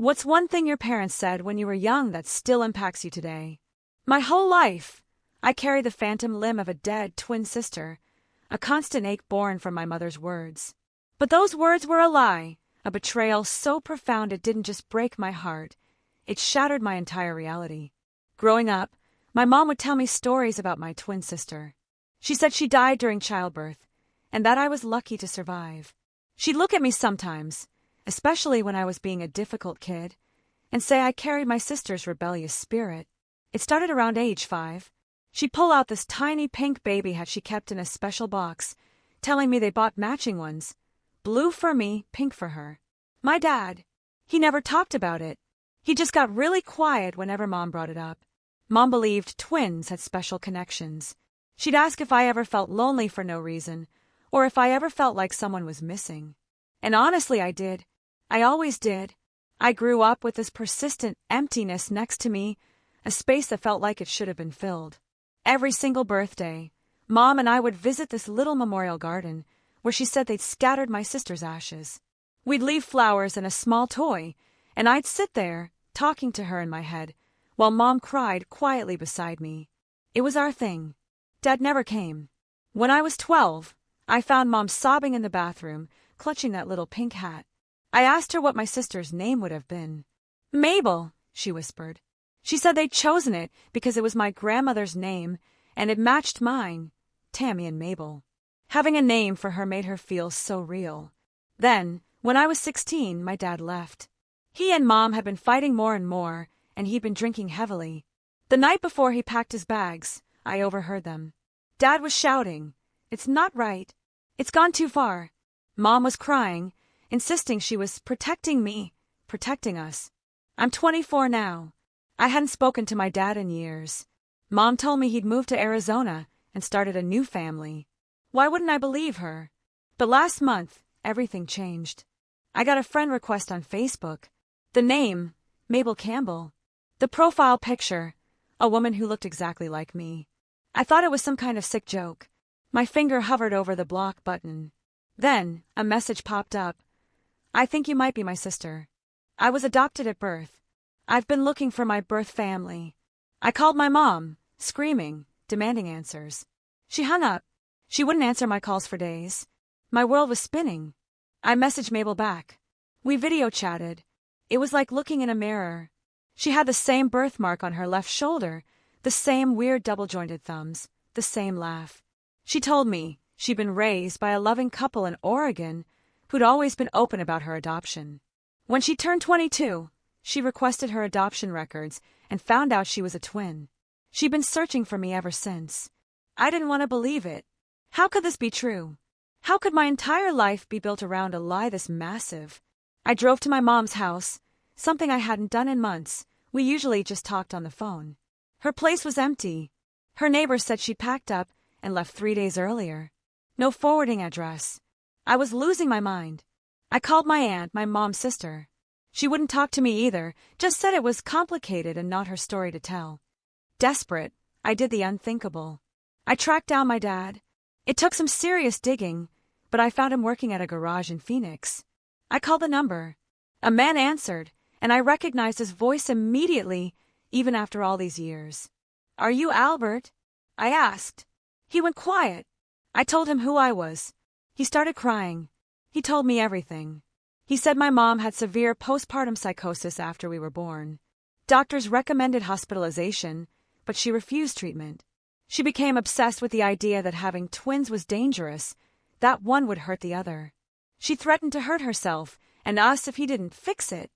What's one thing your parents said when you were young that still impacts you today? My whole life, I carry the phantom limb of a dead twin sister, a constant ache born from my mother's words. But those words were a lie, a betrayal so profound it didn't just break my heart, it shattered my entire reality. Growing up, my mom would tell me stories about my twin sister. She said she died during childbirth, and that I was lucky to survive. She'd look at me sometimes, especially when I was being a difficult kid, and say I carried my sister's rebellious spirit. It started around age 5. She'd pull out this tiny pink baby hat she kept in a special box, telling me they bought matching ones. Blue for me, pink for her. My dad, he never talked about it. He just got really quiet whenever Mom brought it up. Mom believed twins had special connections. She'd ask if I ever felt lonely for no reason, or if I ever felt like someone was missing. And honestly, I did. I always did. I grew up with this persistent emptiness next to me, a space that felt like it should have been filled. Every single birthday, Mom and I would visit this little memorial garden where she said they'd scattered my sister's ashes. We'd leave flowers and a small toy, and I'd sit there, talking to her in my head, while Mom cried quietly beside me. It was our thing. Dad never came. When I was 12, I found Mom sobbing in the bathroom, clutching that little pink hat. I asked her what my sister's name would have been. Mabel, she whispered. She said they'd chosen it because it was my grandmother's name, and it matched mine, Tammy and Mabel. Having a name for her made her feel so real. Then, when I was 16, my dad left. He and Mom had been fighting more and more, and he'd been drinking heavily. The night before he packed his bags, I overheard them. Dad was shouting, "It's not right. It's gone too far." Mom was crying, insisting she was protecting me, protecting us. I'm 24 now. I hadn't spoken to my dad in years. Mom told me he'd moved to Arizona and started a new family. Why wouldn't I believe her? But last month, everything changed. I got a friend request on Facebook. The name, Mabel Campbell. The profile picture, a woman who looked exactly like me. I thought it was some kind of sick joke. My finger hovered over the block button. Then, a message popped up. I think you might be my sister. I was adopted at birth. I've been looking for my birth family. I called my mom, screaming, demanding answers. She hung up. She wouldn't answer my calls for days. My world was spinning. I messaged Mabel back. We video chatted. It was like looking in a mirror. She had the same birthmark on her left shoulder, the same weird double-jointed thumbs, the same laugh. She told me she'd been raised by a loving couple in Oregon who'd always been open about her adoption. When she turned 22, she requested her adoption records and found out she was a twin. She'd been searching for me ever since. I didn't want to believe it. How could this be true? How could my entire life be built around a lie this massive? I drove to my mom's house, something I hadn't done in months. We usually just talked on the phone. Her place was empty. Her neighbor said she'd packed up and left 3 days earlier. No forwarding address. I was losing my mind. I called my aunt, my mom's sister. She wouldn't talk to me either, just said it was complicated and not her story to tell. Desperate, I did the unthinkable. I tracked down my dad. It took some serious digging, but I found him working at a garage in Phoenix. I called the number. A man answered, and I recognized his voice immediately, even after all these years. "Are you Albert?" I asked. He went quiet. I told him who I was. He started crying. He told me everything. He said my mom had severe postpartum psychosis after we were born. Doctors recommended hospitalization, but she refused treatment. She became obsessed with the idea that having twins was dangerous, that one would hurt the other. She threatened to hurt herself and us if he didn't fix it.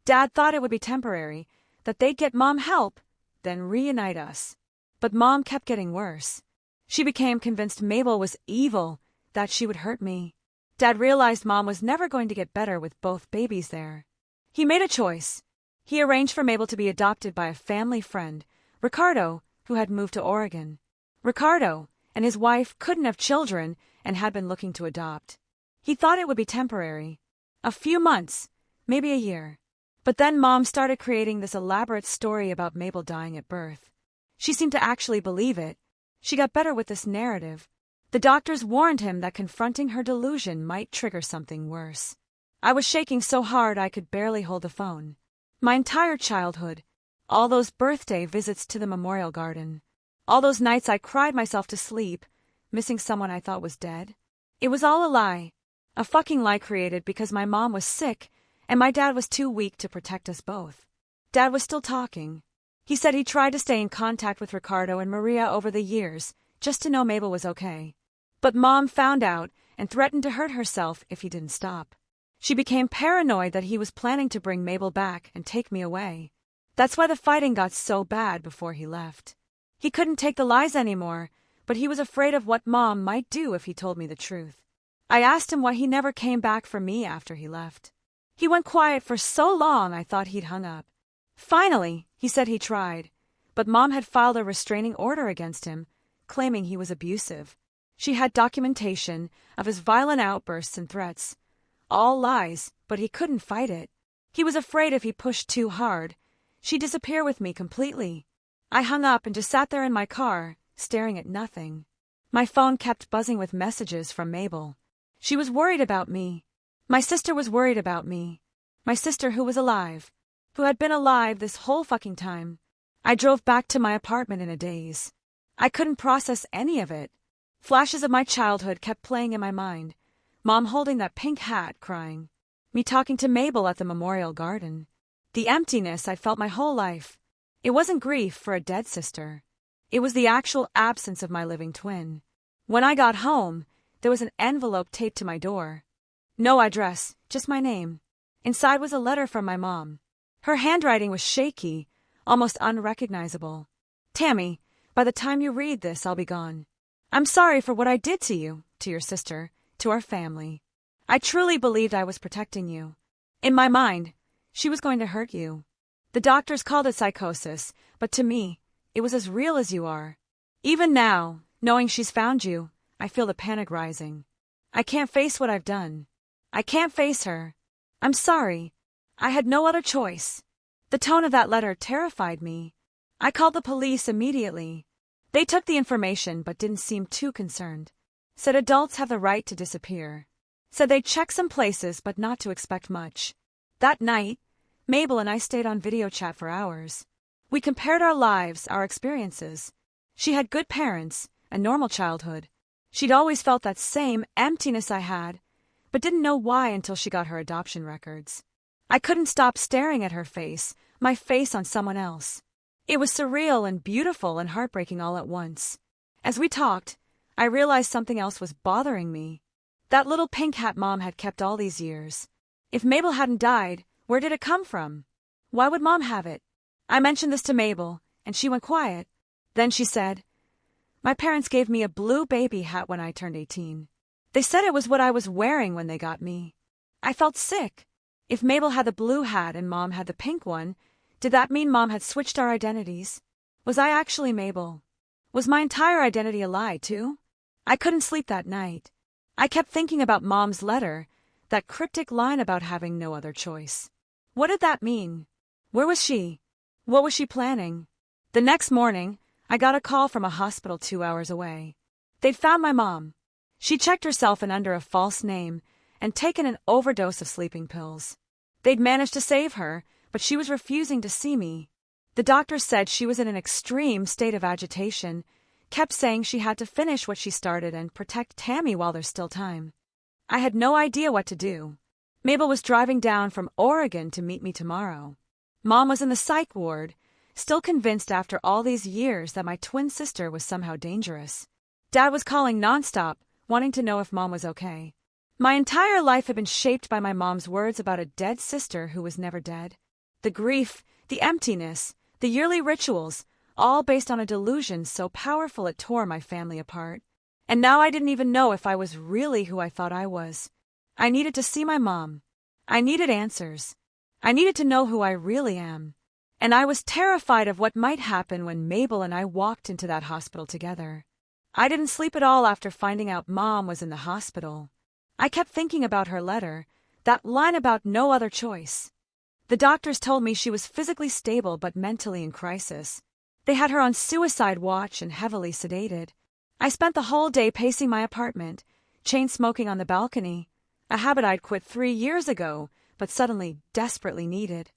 Dad thought it would be temporary, that they'd get Mom help, then reunite us. But Mom kept getting worse. She became convinced Mabel was evil, that she would hurt me. Dad realized Mom was never going to get better with both babies there. He made a choice. He arranged for Mabel to be adopted by a family friend, Ricardo, who had moved to Oregon. Ricardo and his wife couldn't have children and had been looking to adopt. He thought it would be temporary. A few months, maybe a year. But then Mom started creating this elaborate story about Mabel dying at birth. She seemed to actually believe it. She got better with this narrative. The doctors warned him that confronting her delusion might trigger something worse. I was shaking so hard I could barely hold the phone. My entire childhood. All those birthday visits to the memorial garden. All those nights I cried myself to sleep, missing someone I thought was dead. It was all a lie. A fucking lie created because my mom was sick and my dad was too weak to protect us both. Dad was still talking. He said he tried to stay in contact with Ricardo and Maria over the years, just to know Mabel was okay. But Mom found out and threatened to hurt herself if he didn't stop. She became paranoid that he was planning to bring Mabel back and take me away. That's why the fighting got so bad before he left. He couldn't take the lies anymore, but he was afraid of what Mom might do if he told me the truth. I asked him why he never came back for me after he left. He went quiet for so long I thought he'd hung up. Finally, he said he tried, but Mom had filed a restraining order against him, claiming he was abusive. She had documentation of his violent outbursts and threats. All lies, but he couldn't fight it. He was afraid if he pushed too hard, she'd disappear with me completely. I hung up and just sat there in my car, staring at nothing. My phone kept buzzing with messages from Mabel. She was worried about me. My sister was worried about me. My sister who was alive. Who had been alive this whole fucking time. I drove back to my apartment in a daze. I couldn't process any of it. Flashes of my childhood kept playing in my mind. Mom holding that pink hat, crying. Me talking to Mabel at the memorial garden. The emptiness I'd felt my whole life. It wasn't grief for a dead sister. It was the actual absence of my living twin. When I got home, there was an envelope taped to my door. No address, just my name. Inside was a letter from my mom. Her handwriting was shaky, almost unrecognizable. Tammy, by the time you read this, I'll be gone. I'm sorry for what I did to you, to your sister, to our family. I truly believed I was protecting you. In my mind, she was going to hurt you. The doctors called it psychosis, but to me, it was as real as you are. Even now, knowing she's found you, I feel the panic rising. I can't face what I've done. I can't face her. I'm sorry. I had no other choice. The tone of that letter terrified me. I called the police immediately. They took the information but didn't seem too concerned. Said adults have the right to disappear. Said they'd check some places but not to expect much. That night, Mabel and I stayed on video chat for hours. We compared our lives, our experiences. She had good parents, a normal childhood. She'd always felt that same emptiness I had, but didn't know why until she got her adoption records. I couldn't stop staring at her face, my face on someone else. It was surreal and beautiful and heartbreaking all at once. As we talked, I realized something else was bothering me. That little pink hat Mom had kept all these years. If Mabel hadn't died, where did it come from? Why would Mom have it? I mentioned this to Mabel, and she went quiet. Then she said, "My parents gave me a blue baby hat when I turned 18. They said it was what I was wearing when they got me. I felt sick. If Mabel had the blue hat and Mom had the pink one, did that mean Mom had switched our identities? Was I actually Mabel? Was my entire identity a lie, too? I couldn't sleep that night. I kept thinking about Mom's letter, that cryptic line about having no other choice. What did that mean? Where was she? What was she planning? The next morning, I got a call from a hospital 2 hours away. They'd found my mom. She checked herself in under a false name and taken an overdose of sleeping pills. They'd managed to save her, but she was refusing to see me. The doctors said she was in an extreme state of agitation, kept saying she had to finish what she started and protect Tammy while there's still time. I had no idea what to do. Mabel was driving down from Oregon to meet me tomorrow. Mom was in the psych ward, still convinced after all these years that my twin sister was somehow dangerous. Dad was calling nonstop, wanting to know if Mom was okay. My entire life had been shaped by my mom's words about a dead sister who was never dead. The grief, the emptiness, the yearly rituals, all based on a delusion so powerful it tore my family apart. And now I didn't even know if I was really who I thought I was. I needed to see my mom. I needed answers. I needed to know who I really am. And I was terrified of what might happen when Mabel and I walked into that hospital together. I didn't sleep at all after finding out Mom was in the hospital. I kept thinking about her letter, that line about no other choice. The doctors told me she was physically stable but mentally in crisis. They had her on suicide watch and heavily sedated. I spent the whole day pacing my apartment, chain-smoking on the balcony, a habit I'd quit 3 years ago, but suddenly desperately needed.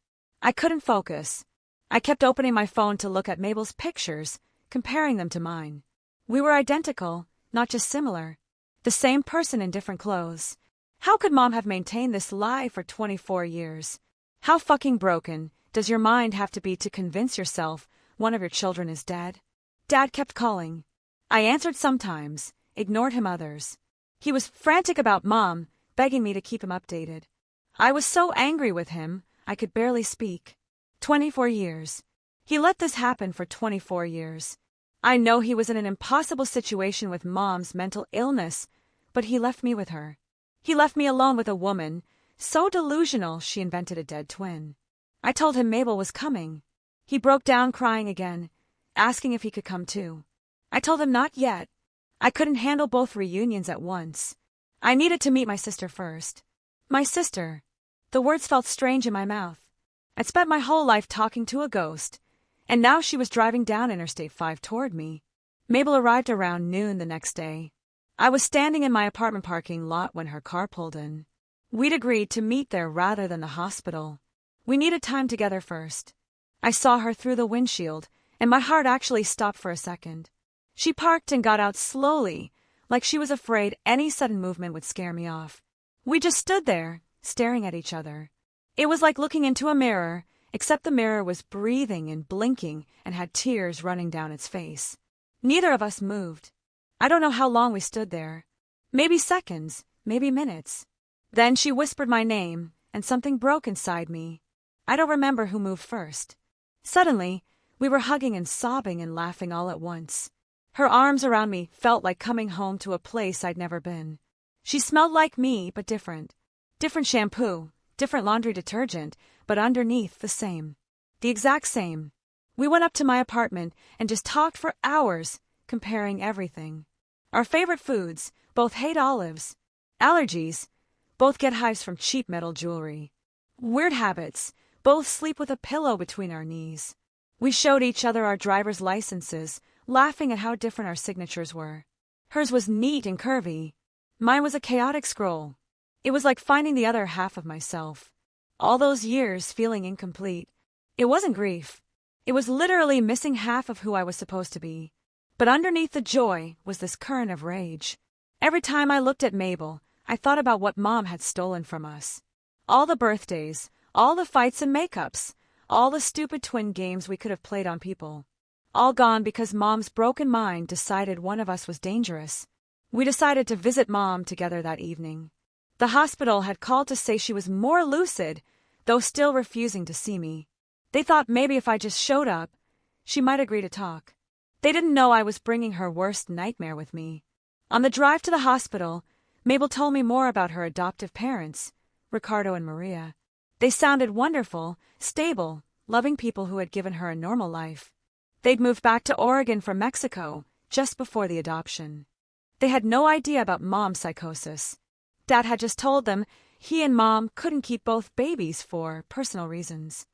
I couldn't focus. I kept opening my phone to look at Mabel's pictures, comparing them to mine. We were identical, not just similar. The same person in different clothes. How could Mom have maintained this lie for 24 years? How fucking broken does your mind have to be to convince yourself one of your children is dead? Dad kept calling. I answered sometimes, ignored him others. He was frantic about Mom, begging me to keep him updated. I was so angry with him, I could barely speak. 24 years. He let this happen for 24 years. I know he was in an impossible situation with Mom's mental illness, but he left me with her. He left me alone with a woman, so delusional she invented a dead twin. I told him Mabel was coming. He broke down crying again, asking if he could come too. I told him not yet. I couldn't handle both reunions at once. I needed to meet my sister first. My sister. The words felt strange in my mouth. I'd spent my whole life talking to a ghost, and now she was driving down Interstate 5 toward me. Mabel arrived around noon the next day. I was standing in my apartment parking lot when her car pulled in. We'd agreed to meet there rather than the hospital. We needed time together first. I saw her through the windshield, and my heart actually stopped for a second. She parked and got out slowly, like she was afraid any sudden movement would scare me off. We just stood there, staring at each other. It was like looking into a mirror, except the mirror was breathing and blinking and had tears running down its face. Neither of us moved. I don't know how long we stood there. Maybe seconds, maybe minutes. Then she whispered my name, and something broke inside me. I don't remember who moved first. Suddenly, we were hugging and sobbing and laughing all at once. Her arms around me felt like coming home to a place I'd never been. She smelled like me, but different. Different shampoo, different laundry detergent, but underneath the same. The exact same. We went up to my apartment and just talked for hours, comparing everything. Our favorite foods, both hate olives. Allergies, both get hives from cheap metal jewelry. Weird habits, both sleep with a pillow between our knees. We showed each other our driver's licenses, laughing at how different our signatures were. Hers was neat and curvy. Mine was a chaotic scroll. It was like finding the other half of myself. All those years feeling incomplete. It wasn't grief. It was literally missing half of who I was supposed to be. But underneath the joy was this current of rage. Every time I looked at Mabel, I thought about what Mom had stolen from us. All the birthdays, all the fights and makeups, all the stupid twin games we could have played on people. All gone because Mom's broken mind decided one of us was dangerous. We decided to visit Mom together that evening. The hospital had called to say she was more lucid, though still refusing to see me. They thought maybe if I just showed up, she might agree to talk. They didn't know I was bringing her worst nightmare with me. On the drive to the hospital, Mabel told me more about her adoptive parents, Ricardo and Maria. They sounded wonderful, stable, loving people who had given her a normal life. They'd moved back to Oregon from Mexico just before the adoption. They had no idea about Mom's psychosis. Dad had just told them he and Mom couldn't keep both babies for personal reasons.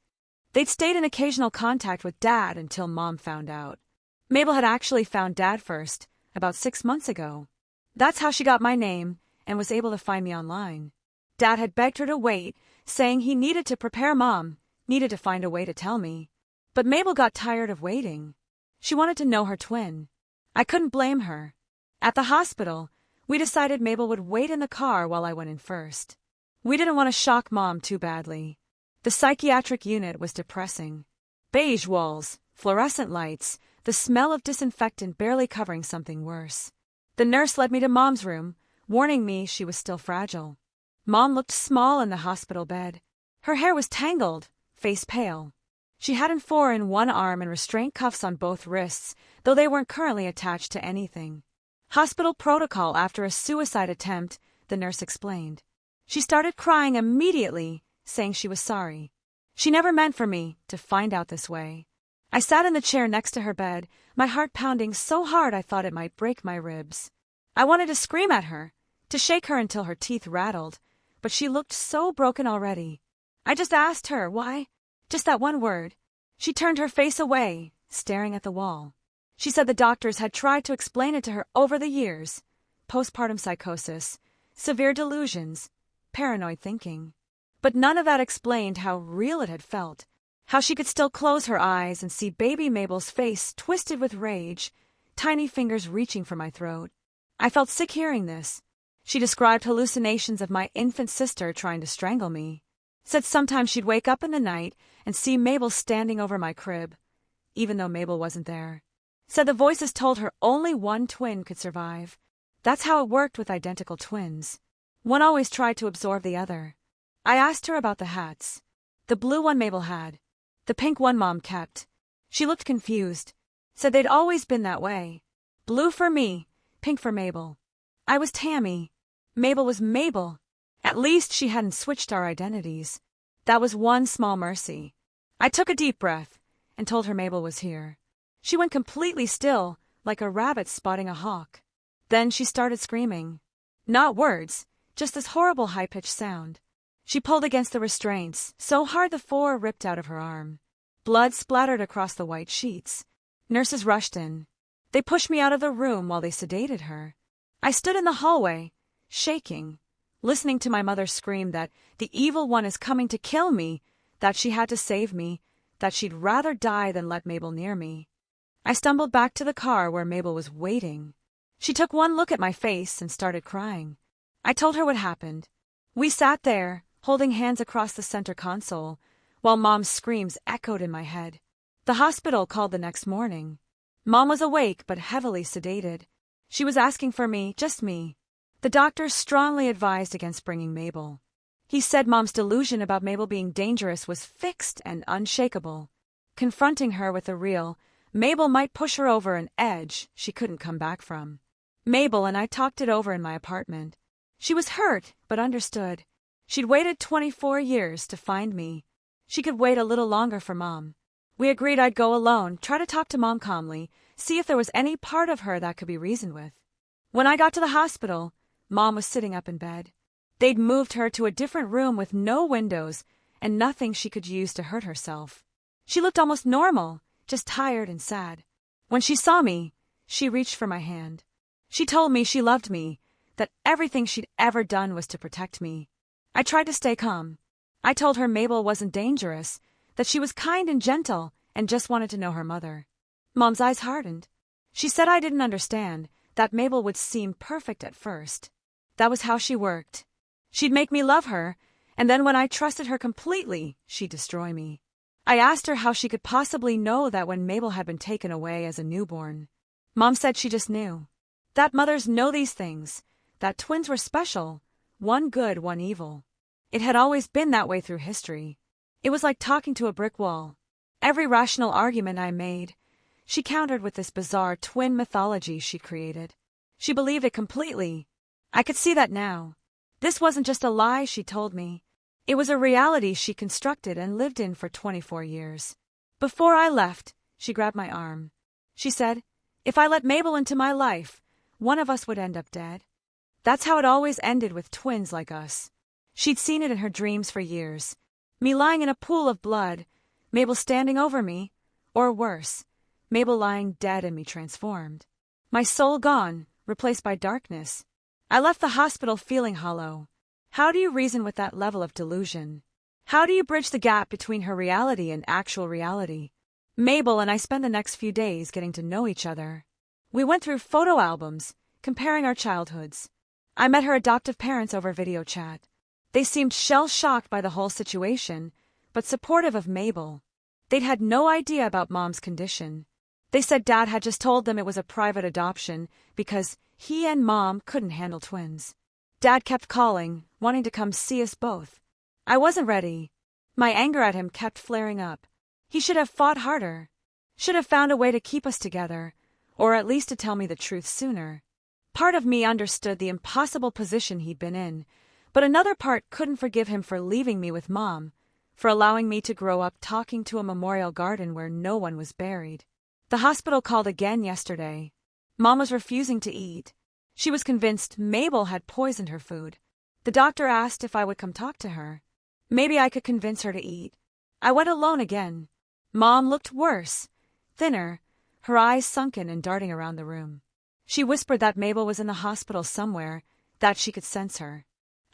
They'd stayed in occasional contact with Dad until Mom found out. Mabel had actually found Dad first, about 6 months ago. That's how she got my name and was able to find me online. Dad had begged her to wait, saying he needed to prepare Mom, needed to find a way to tell me. But Mabel got tired of waiting. She wanted to know her twin. I couldn't blame her. At the hospital, we decided Mabel would wait in the car while I went in first. We didn't want to shock Mom too badly. The psychiatric unit was depressing. Beige walls, fluorescent lights, the smell of disinfectant barely covering something worse. The nurse led me to Mom's room, warning me she was still fragile. Mom looked small in the hospital bed. Her hair was tangled, face pale. She had an 4 in one arm and restraint cuffs on both wrists, though they weren't currently attached to anything. Hospital protocol after a suicide attempt, the nurse explained. She started crying immediately, saying she was sorry. She never meant for me to find out this way. I sat in the chair next to her bed, my heart pounding so hard I thought it might break my ribs. I wanted to scream at her, to shake her until her teeth rattled, but she looked so broken already. I just asked her why, just that one word. She turned her face away, staring at the wall. She said the doctors had tried to explain it to her over the years. Postpartum psychosis, severe delusions, paranoid thinking. But none of that explained how real it had felt, How she could still close her eyes and see baby Mabel's face twisted with rage, tiny fingers reaching for my throat. I felt sick hearing this. She described hallucinations of my infant sister trying to strangle me. Said sometimes she'd wake up in the night and see Mabel standing over my crib, even though Mabel wasn't there. Said the voices told her only one twin could survive. That's how it worked with identical twins. One always tried to absorb the other. I asked her about the hats. The blue one Mabel had. The pink one Mom kept. She looked confused. Said they'd always been that way. Blue for me, pink for Mabel. I was Tammy. Mabel was Mabel. At least she hadn't switched our identities. That was one small mercy. I took a deep breath and told her Mabel was here. She went completely still, like a rabbit spotting a hawk. Then she started screaming. Not words, just this horrible high-pitched sound. She pulled against the restraints, so hard the four ripped out of her arm. Blood splattered across the white sheets. Nurses rushed in. They pushed me out of the room while they sedated her. I stood in the hallway, shaking, listening to my mother scream that the evil one is coming to kill me, that she had to save me, that she'd rather die than let Mabel near me. I stumbled back to the car where Mabel was waiting. She took one look at my face and started crying. I told her what happened. We sat there, holding hands across the center console, while Mom's screams echoed in my head. The hospital called the next morning. Mom was awake but heavily sedated. She was asking for me, just me. The doctors strongly advised against bringing Mabel. He said Mom's delusion about Mabel being dangerous was fixed and unshakable. Confronting her with the real, Mabel might push her over an edge she couldn't come back from. Mabel and I talked it over in my apartment. She was hurt, but understood. She'd waited 24 years to find me. She could wait a little longer for Mom. We agreed I'd go alone, try to talk to Mom calmly, see if there was any part of her that could be reasoned with. When I got to the hospital, Mom was sitting up in bed. They'd moved her to a different room with no windows and nothing she could use to hurt herself. She looked almost normal, just tired and sad. When she saw me, she reached for my hand. She told me she loved me, that everything she'd ever done was to protect me. I tried to stay calm. I told her Mabel wasn't dangerous, that she was kind and gentle and just wanted to know her mother. Mom's eyes hardened. She said I didn't understand, that Mabel would seem perfect at first. That was how she worked. She'd make me love her, and then when I trusted her completely, she'd destroy me. I asked her how she could possibly know that when Mabel had been taken away as a newborn. Mom said she just knew. That mothers know these things, that twins were special, one good, one evil. It had always been that way through history. It was like talking to a brick wall. Every rational argument I made, she countered with this bizarre twin mythology she'd created. She believed it completely. I could see that now. This wasn't just a lie she told me. It was a reality she constructed and lived in for 24 years. Before I left, she grabbed my arm. She said, if I let Mabel into my life, one of us would end up dead. That's how it always ended with twins like us. She'd seen it in her dreams for years. Me lying in a pool of blood, Mabel standing over me, or worse, Mabel lying dead and me transformed. My soul gone, replaced by darkness. I left the hospital feeling hollow. How do you reason with that level of delusion? How do you bridge the gap between her reality and actual reality? Mabel and I spent the next few days getting to know each other. We went through photo albums, comparing our childhoods. I met her adoptive parents over video chat. They seemed shell-shocked by the whole situation, but supportive of Mabel. They'd had no idea about Mom's condition. They said Dad had just told them it was a private adoption because he and Mom couldn't handle twins. Dad kept calling, wanting to come see us both. I wasn't ready. My anger at him kept flaring up. He should have fought harder. Should have found a way to keep us together, or at least to tell me the truth sooner. Part of me understood the impossible position he'd been in, but another part couldn't forgive him for leaving me with Mom, for allowing me to grow up talking to a memorial garden where no one was buried. The hospital called again yesterday. Mom was refusing to eat. She was convinced Mabel had poisoned her food. The doctor asked if I would come talk to her. Maybe I could convince her to eat. I went alone again. Mom looked worse, thinner, her eyes sunken and darting around the room. She whispered that Mabel was in the hospital somewhere, that she could sense her.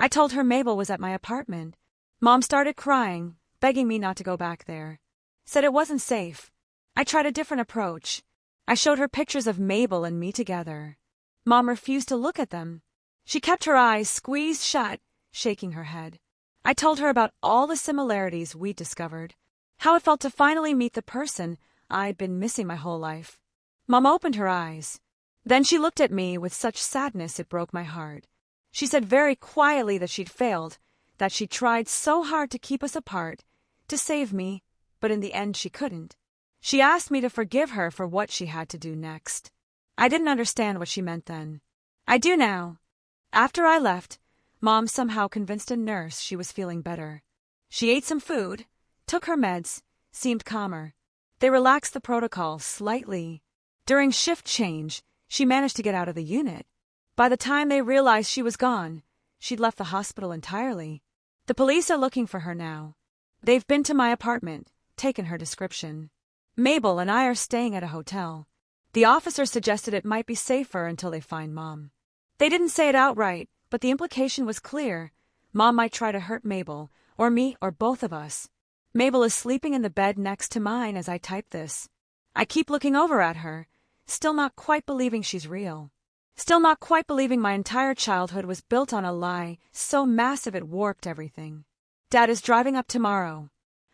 I told her Mabel was at my apartment. Mom started crying, begging me not to go back there. said it wasn't safe. I tried a different approach. I showed her pictures of Mabel and me together. Mom refused to look at them. She kept her eyes squeezed shut, shaking her head. I told her about all the similarities we'd discovered, how it felt to finally meet the person I'd been missing my whole life. Mom opened her eyes. Then she looked at me with such sadness it broke my heart. She said very quietly that she'd failed, that she'd tried so hard to keep us apart, to save me, but in the end she couldn't. She asked me to forgive her for what she had to do next. I didn't understand what she meant then. I do now. After I left, Mom somehow convinced a nurse she was feeling better. She ate some food, took her meds, seemed calmer. They relaxed the protocol slightly. During shift change, she managed to get out of the unit. By the time they realized she was gone, she'd left the hospital entirely. The police are looking for her now. They've been to my apartment, taken her description. Mabel and I are staying at a hotel. The officer suggested it might be safer until they find Mom. They didn't say it outright, but the implication was clear. Mom might try to hurt Mabel, or me, or both of us. Mabel is sleeping in the bed next to mine as I type this. I keep looking over at her, still not quite believing she's real. Still not quite believing my entire childhood was built on a lie so massive it warped everything. Dad is driving up tomorrow.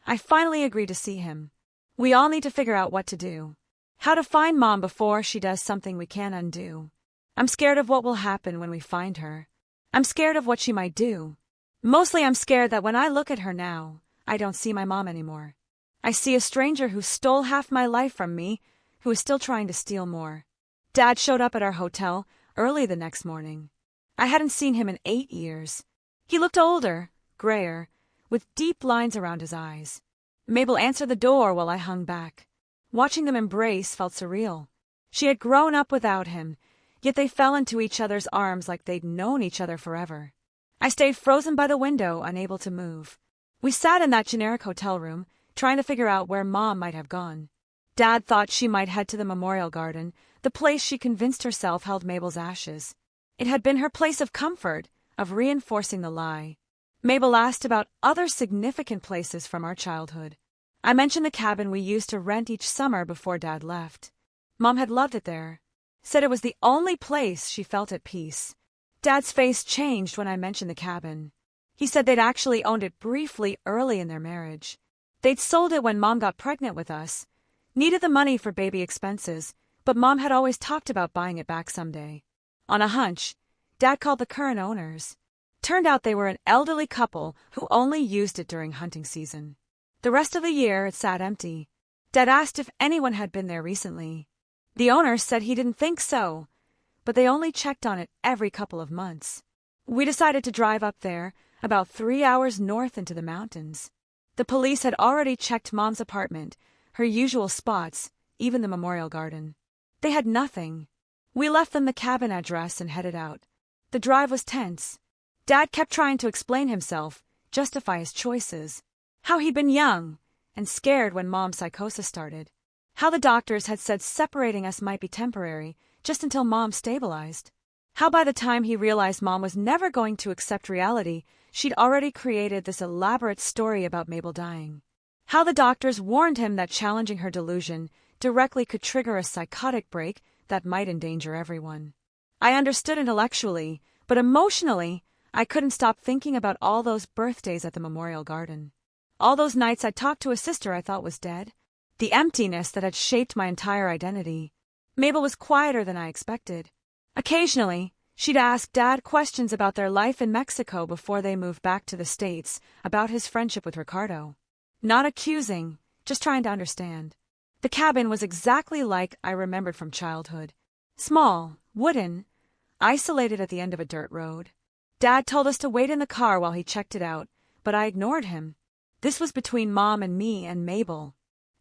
I finally agreed to see him. We all need to figure out what to do. How to find Mom before she does something we can't undo. I'm scared of what will happen when we find her. I'm scared of what she might do. Mostly I'm scared that when I look at her now, I don't see my mom anymore. I see a stranger who stole half my life from me, who is still trying to steal more. Dad showed up at our hotel early the next morning. I hadn't seen him in 8 years. He looked older, grayer, with deep lines around his eyes. Mabel answered the door while I hung back. Watching them embrace felt surreal. She had grown up without him, yet they fell into each other's arms like they'd known each other forever. I stayed frozen by the window, unable to move. We sat in that generic hotel room, trying to figure out where Mom might have gone. Dad thought she might head to the memorial garden, the place she convinced herself held Mabel's ashes. It had been her place of comfort, of reinforcing the lie. Mabel asked about other significant places from our childhood. I mentioned the cabin we used to rent each summer before Dad left. Mom had loved it there, said it was the only place she felt at peace. Dad's face changed when I mentioned the cabin. He said they'd actually owned it briefly early in their marriage. They'd sold it when Mom got pregnant with us, needed the money for baby expenses, but Mom had always talked about buying it back someday. On a hunch, Dad called the current owners. Turned out they were an elderly couple who only used it during hunting season. The rest of the year it sat empty. Dad asked if anyone had been there recently. The owner said he didn't think so, but they only checked on it every couple of months. We decided to drive up there, about 3 hours north into the mountains. The police had already checked Mom's apartment, her usual spots, even the memorial garden. They had nothing. We left them the cabin address and headed out. The drive was tense. Dad kept trying to explain himself, justify his choices. How he'd been young and scared when Mom's psychosis started. How the doctors had said separating us might be temporary, just until Mom stabilized. How by the time he realized Mom was never going to accept reality, she'd already created this elaborate story about Mabel dying. How the doctors warned him that challenging her delusion directly could trigger a psychotic break that might endanger everyone. I understood intellectually, but emotionally, I couldn't stop thinking about all those birthdays at the memorial garden. All those nights I talked to a sister I thought was dead. The emptiness that had shaped my entire identity. Mabel was quieter than I expected. Occasionally, she'd ask Dad questions about their life in Mexico before they moved back to the States, about his friendship with Ricardo. Not accusing, just trying to understand. The cabin was exactly like I remembered from childhood. Small, wooden, isolated at the end of a dirt road. Dad told us to wait in the car while he checked it out, but I ignored him. This was between Mom and me and Mabel.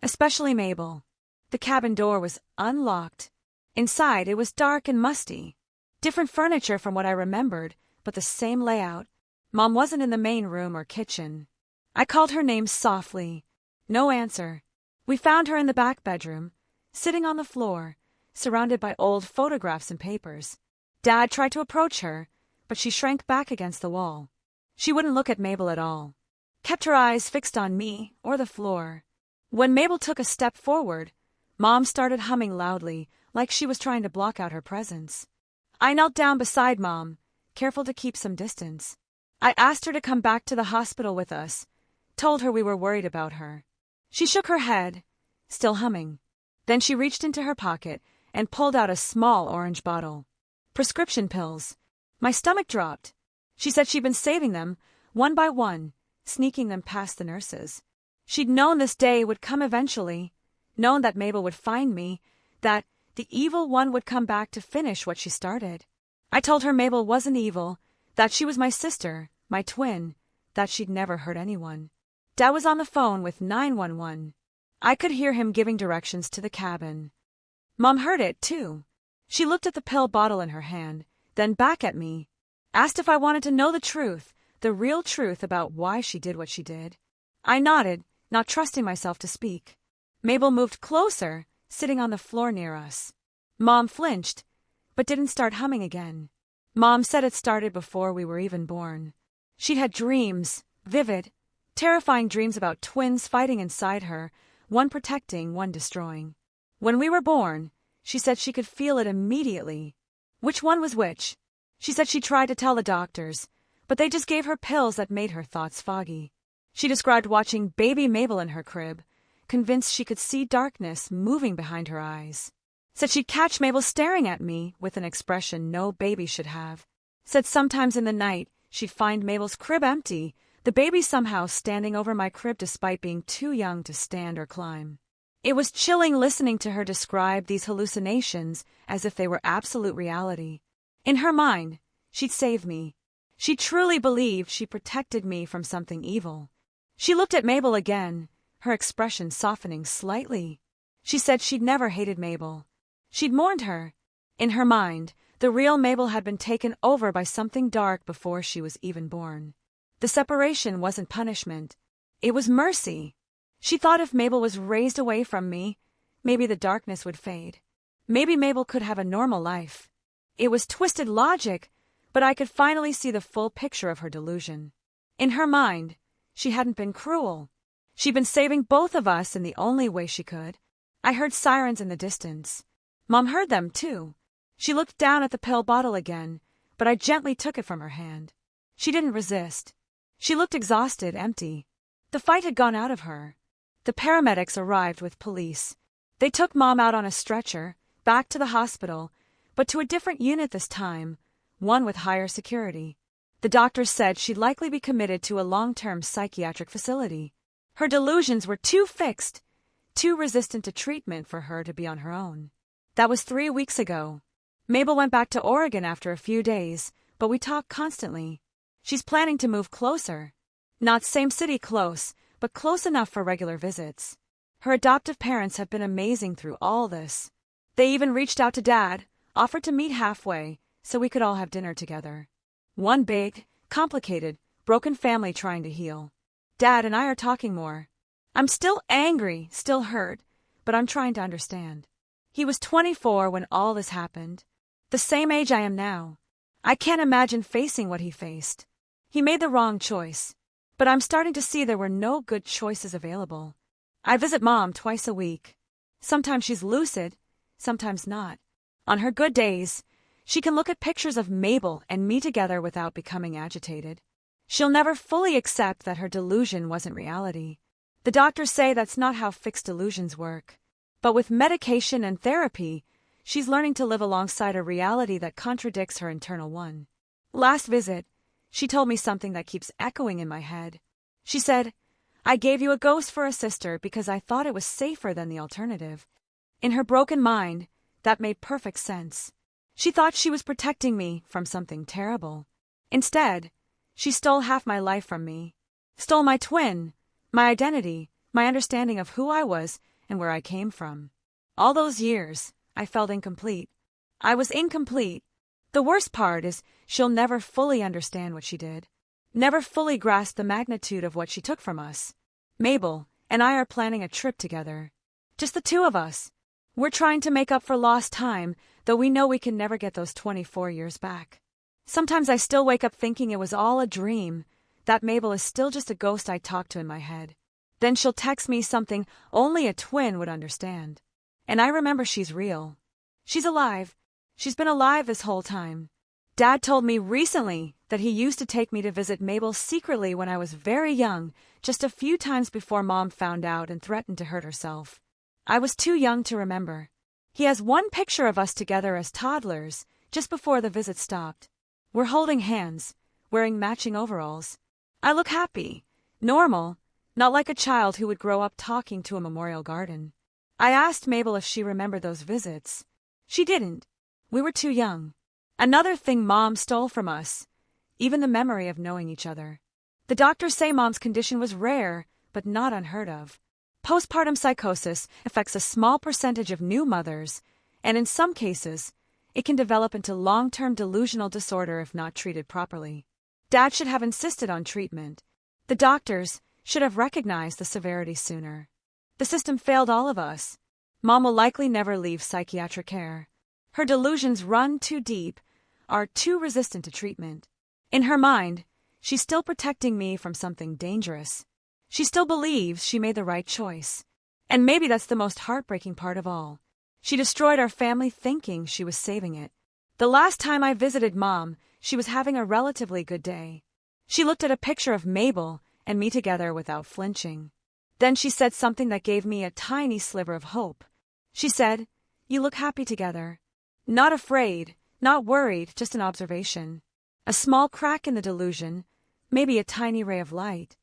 Especially Mabel. The cabin door was unlocked. Inside, it was dark and musty. Different furniture from what I remembered, but the same layout. Mom wasn't in the main room or kitchen. I called her name softly. No answer. We found her in the back bedroom, sitting on the floor, surrounded by old photographs and papers. Dad tried to approach her, but she shrank back against the wall. She wouldn't look at Mabel at all. Kept her eyes fixed on me or the floor. When Mabel took a step forward, Mom started humming loudly, like she was trying to block out her presence. I knelt down beside Mom, careful to keep some distance. I asked her to come back to the hospital with us, told her we were worried about her. She shook her head, still humming. Then she reached into her pocket and pulled out a small orange bottle. Prescription pills. My stomach dropped. She said she'd been saving them, one by one, sneaking them past the nurses. She'd known this day would come eventually, known that Mabel would find me, that the evil one would come back to finish what she started. I told her Mabel wasn't evil, that she was my sister, my twin, that she'd never hurt anyone. Dad was on the phone with 911. I could hear him giving directions to the cabin. Mom heard it, too. She looked at the pill bottle in her hand, then back at me, asked if I wanted to know the truth, the real truth about why she did what she did. I nodded, not trusting myself to speak. Mabel moved closer, sitting on the floor near us. Mom flinched, but didn't start humming again. Mom said it started before we were even born. She'd had dreams, vivid, terrifying dreams about twins fighting inside her, one protecting, one destroying. When we were born, she said she could feel it immediately. Which one was which? She said she tried to tell the doctors, but they just gave her pills that made her thoughts foggy. She described watching baby Mabel in her crib, convinced she could see darkness moving behind her eyes. Said she'd catch Mabel staring at me with an expression no baby should have. Said sometimes in the night she'd find Mabel's crib empty, the baby somehow standing over my crib despite being too young to stand or climb. It was chilling listening to her describe these hallucinations as if they were absolute reality. In her mind, she'd save me. She truly believed she protected me from something evil. She looked at Mabel again, her expression softening slightly. She said she'd never hated Mabel. She'd mourned her. In her mind, the real Mabel had been taken over by something dark before she was even born. The separation wasn't punishment. It was mercy. She thought if Mabel was raised away from me, maybe the darkness would fade. Maybe Mabel could have a normal life. It was twisted logic, but I could finally see the full picture of her delusion. In her mind, she hadn't been cruel. She'd been saving both of us in the only way she could. I heard sirens in the distance. Mom heard them, too. She looked down at the pill bottle again, but I gently took it from her hand. She didn't resist. She looked exhausted, empty. The fight had gone out of her. The paramedics arrived with police. They took Mom out on a stretcher, back to the hospital, but to a different unit this time, one with higher security. The doctors said she'd likely be committed to a long-term psychiatric facility. Her delusions were too fixed, too resistant to treatment for her to be on her own. That was 3 weeks ago. Mabel went back to Oregon after a few days, but we talk constantly. She's planning to move closer. Not same city close, but close enough for regular visits. Her adoptive parents have been amazing through all this. They even reached out to Dad, offered to meet halfway, so we could all have dinner together. One big, complicated, broken family trying to heal. Dad and I are talking more. I'm still angry, still hurt, but I'm trying to understand. He was 24 when all this happened. The same age I am now. I can't imagine facing what he faced. He made the wrong choice. But I'm starting to see there were no good choices available. I visit Mom twice a week. Sometimes she's lucid, sometimes not. On her good days, she can look at pictures of Mabel and me together without becoming agitated. She'll never fully accept that her delusion wasn't reality. The doctors say that's not how fixed delusions work. But with medication and therapy, she's learning to live alongside a reality that contradicts her internal one. Last visit, she told me something that keeps echoing in my head. She said, "I gave you a ghost for a sister because I thought it was safer than the alternative." In her broken mind, that made perfect sense. She thought she was protecting me from something terrible. Instead, she stole half my life from me. Stole my twin, my identity, my understanding of who I was and where I came from. All those years, I felt incomplete. I was incomplete. The worst part is she'll never fully understand what she did. Never fully grasp the magnitude of what she took from us. Mabel and I are planning a trip together. Just the two of us. We're trying to make up for lost time, though we know we can never get those 24 years back. Sometimes I still wake up thinking it was all a dream, that Mabel is still just a ghost I talk to in my head. Then she'll text me something only a twin would understand. And I remember she's real. She's alive. She's been alive this whole time. Dad told me recently that he used to take me to visit Mabel secretly when I was very young, just a few times before Mom found out and threatened to hurt herself. I was too young to remember. He has one picture of us together as toddlers, just before the visit stopped. We're holding hands, wearing matching overalls. I look happy, normal, not like a child who would grow up talking to a memorial garden. I asked Mabel if she remembered those visits. She didn't. We were too young. Another thing Mom stole from us, even the memory of knowing each other. The doctors say Mom's condition was rare, but not unheard of. Postpartum psychosis affects a small percentage of new mothers, and in some cases, it can develop into long-term delusional disorder if not treated properly. Dad should have insisted on treatment. The doctors should have recognized the severity sooner. The system failed all of us. Mom will likely never leave psychiatric care. Her delusions run too deep, are too resistant to treatment. In her mind, she's still protecting me from something dangerous. She still believes she made the right choice. And maybe that's the most heartbreaking part of all. She destroyed our family thinking she was saving it. The last time I visited Mom, she was having a relatively good day. She looked at a picture of Mabel and me together without flinching. Then she said something that gave me a tiny sliver of hope. She said, "You look happy together." Not afraid, not worried, just an observation. A small crack in the delusion, maybe a tiny ray of light.